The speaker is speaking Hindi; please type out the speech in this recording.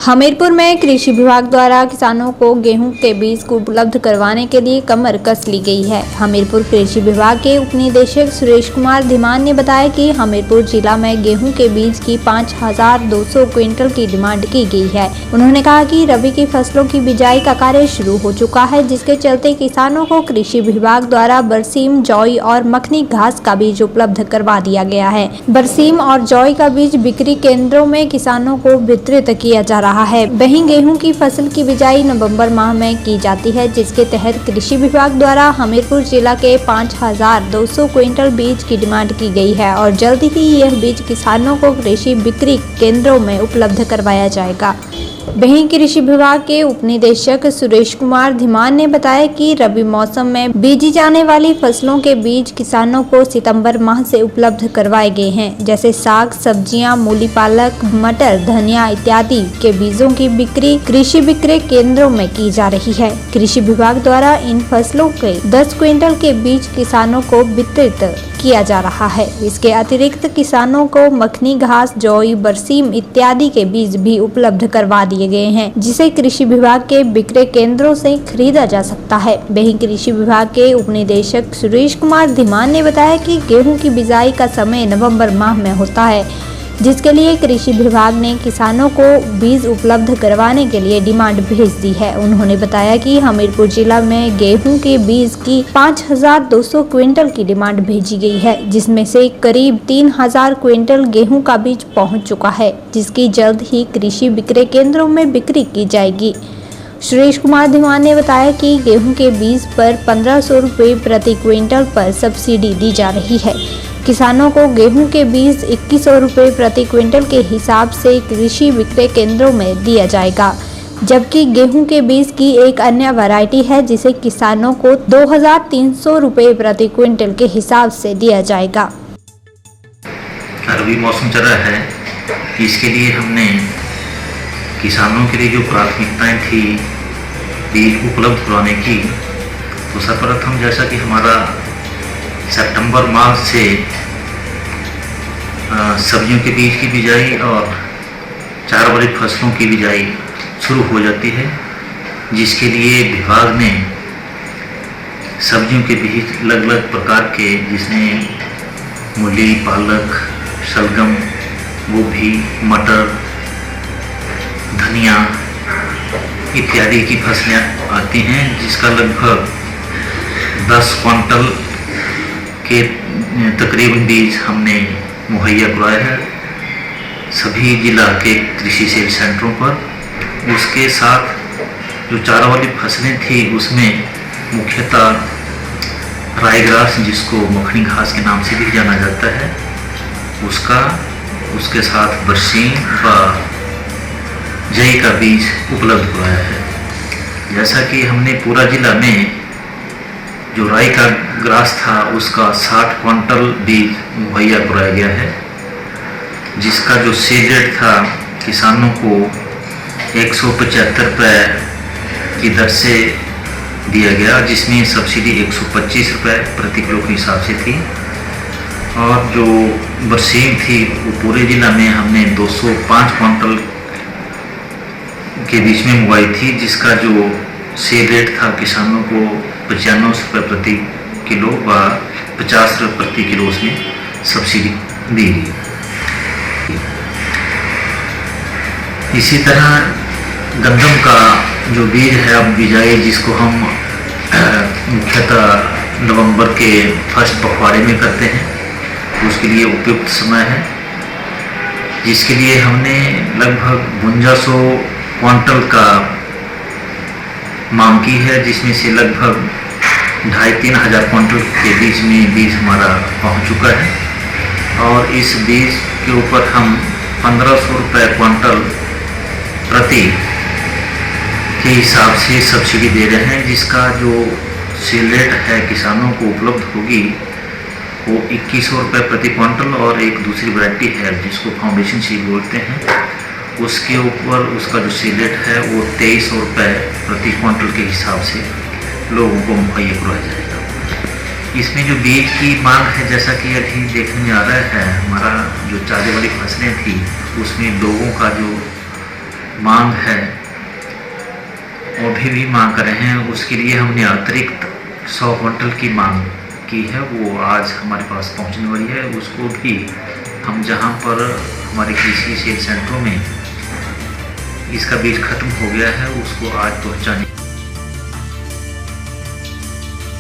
हमीरपुर में कृषि विभाग द्वारा किसानों को गेहूं के बीज को उपलब्ध करवाने के लिए कमर कस ली गई है। हमीरपुर कृषि विभाग के उप निदेशक सुरेश कुमार धीमान ने बताया कि हमीरपुर जिला में गेहूं के बीज की 5200 क्विंटल की डिमांड की गई है। उन्होंने कहा कि रबी की फसलों की बिजाई का कार्य शुरू हो चुका है, जिसके चलते किसानों को कृषि विभाग द्वारा बरसीम, जौई और मखनी घास का बीज उपलब्ध करवा दिया गया है। बरसीम और जौई का बीज बिक्री केंद्रों में किसानों को वितरित किया जा रहा है। वहीं गेहूं की फसल की बिजाई नवंबर माह में की जाती है, जिसके तहत कृषि विभाग द्वारा हमीरपुर जिला के 5200 क्विंटल बीज की डिमांड की गई है और जल्द ही यह बीज किसानों को कृषि बिक्री केंद्रों में उपलब्ध करवाया जाएगा। वहीं कृषि विभाग के उप निदेशक सुरेश कुमार धीमान ने बताया कि रबी मौसम में बीजी जाने वाली फसलों के बीज किसानों को सितंबर माह से उपलब्ध करवाए गए हैं, जैसे साग, सब्जियां, मूली, पालक, मटर, धनिया इत्यादि के बीजों की बिक्री कृषि विक्रय केंद्रों में की जा रही है। कृषि विभाग द्वारा इन फसलों के 10 क्विंटल के बीज किसानों को वितरित किया जा रहा है। इसके अतिरिक्त किसानों को मखनी घास, जौई, बरसीम इत्यादि के बीज भी उपलब्ध करवा दिए गए हैं, जिसे कृषि विभाग के विक्रय केंद्रों से खरीदा जा सकता है। वहीं कृषि विभाग के उप निदेशक सुरेश कुमार धीमान ने बताया कि गेहूं की बिजाई का समय नवंबर माह में होता है, जिसके लिए कृषि विभाग ने किसानों को बीज उपलब्ध करवाने के लिए डिमांड भेज दी है। उन्होंने बताया कि हमीरपुर जिला में गेहूं के बीज की 5200 क्विंटल की डिमांड भेजी गई है, जिसमें से करीब 3000 क्विंटल गेहूं का बीज पहुंच चुका है, जिसकी जल्द ही कृषि विक्रय केंद्रों में बिक्री की जाएगी। सुरेश कुमार धीमान ने बताया कि गेहूं के बीज पर 1500 रुपये प्रति क्विंटल पर सब्सिडी दी जा रही है। किसानों को गेहूं के बीज 2100 रुपये प्रति क्विंटल के हिसाब से कृषि विक्रय केंद्रों में दिया जाएगा, जबकि गेहूं के बीज की एक अन्य वैरायटी है, जिसे किसानों को 2300 रुपये प्रति क्विंटल के हिसाब से दिया जाएगा। रबी मौसम चल रहा है, इसके लिए हमने किसानों के लिए जो प्राथमिकताएं थी बीज उपलब्ध करवाने की, तो सर्वप्रथम जैसा कि हमारा सितंबर माह से सब्जियों के बीज की बिजाई और 4 वाली फसलों की बिजाई शुरू हो जाती है, जिसके लिए विभाग ने सब्जियों के बीज अलग अलग प्रकार के, जिसमें मूली, पालक, शलगम, गोभी, मटर, धनिया इत्यादि की फसलें आती हैं, जिसका लगभग 10 क्विंटल के तकरीबन बीज हमने मुहैया करवाया है सभी जिला के कृषि सेवा सेंटरों पर। उसके साथ जो 4 वाली फसलें थी, उसमें मुख्यतः राईग्रास, जिसको मखनी घास के नाम से भी जाना जाता है, उसके साथ बरसीम व जई का बीज उपलब्ध करवाया है। जैसा कि हमने पूरा जिला में जो राई का ग्रास था, उसका 60 क्विंटल बीज मुहैया कराया गया है, जिसका जो सेल रेट था किसानों को 175 रुपये की दर से दिया गया, जिसमें सब्सिडी 125 रुपये प्रति किलो के हिसाब से थी। और जो बरसीम थी वो पूरे जिला में हमने 205 क्विंटल के बीच में मुआई थी, जिसका जो सेल रेट था किसानों को 95 रुपये प्रति किलो व 50 रुपये प्रति किलो उसमें सब्सिडी दी गई। इसी तरह गंदम का जो बीज है अब बिजाई, जिसको हम मुख्यतः नवंबर के फर्स्ट पखवाड़े में करते हैं, उसके लिए उपयुक्त समय है, जिसके लिए हमने लगभग 5200 क्विंटल का मांग की है, जिसमें से लगभग 2500-3000 हज़ार क्विंटल के बीच में बीज हमारा पहुंच चुका है। और इस बीज के ऊपर हम 1500 रुपये क्विंटल प्रति के हिसाब से सब्सिडी दे रहे हैं, जिसका जो सेल रेट है किसानों को उपलब्ध होगी वो 2100 रुपये प्रति क्विंटल। और एक दूसरी वैरायटी है जिसको फाउंडेशन सीड बोलते हैं, उसके ऊपर उसका जो सेल रेट है वो 2300 रुपये प्रति क्विंटल के हिसाब से लोगों को मुहैया करवाया जाएगा। इसमें जो बीज की मांग है, जैसा कि अभी देखने में आ रहा है, हमारा जो 4 वाली फसलें थी उसमें लोगों का जो मांग है वो भी मांग कर रहे हैं, उसके लिए हमने अतिरिक्त 100 क्विंटल की मांग की है। वो आज हमारे पास पहुंचने वाली है। उसको भी हम जहां पर हमारे कृषि सेल सेंटरों में इसका बीज खत्म हो गया है उसको आज पहुंचाने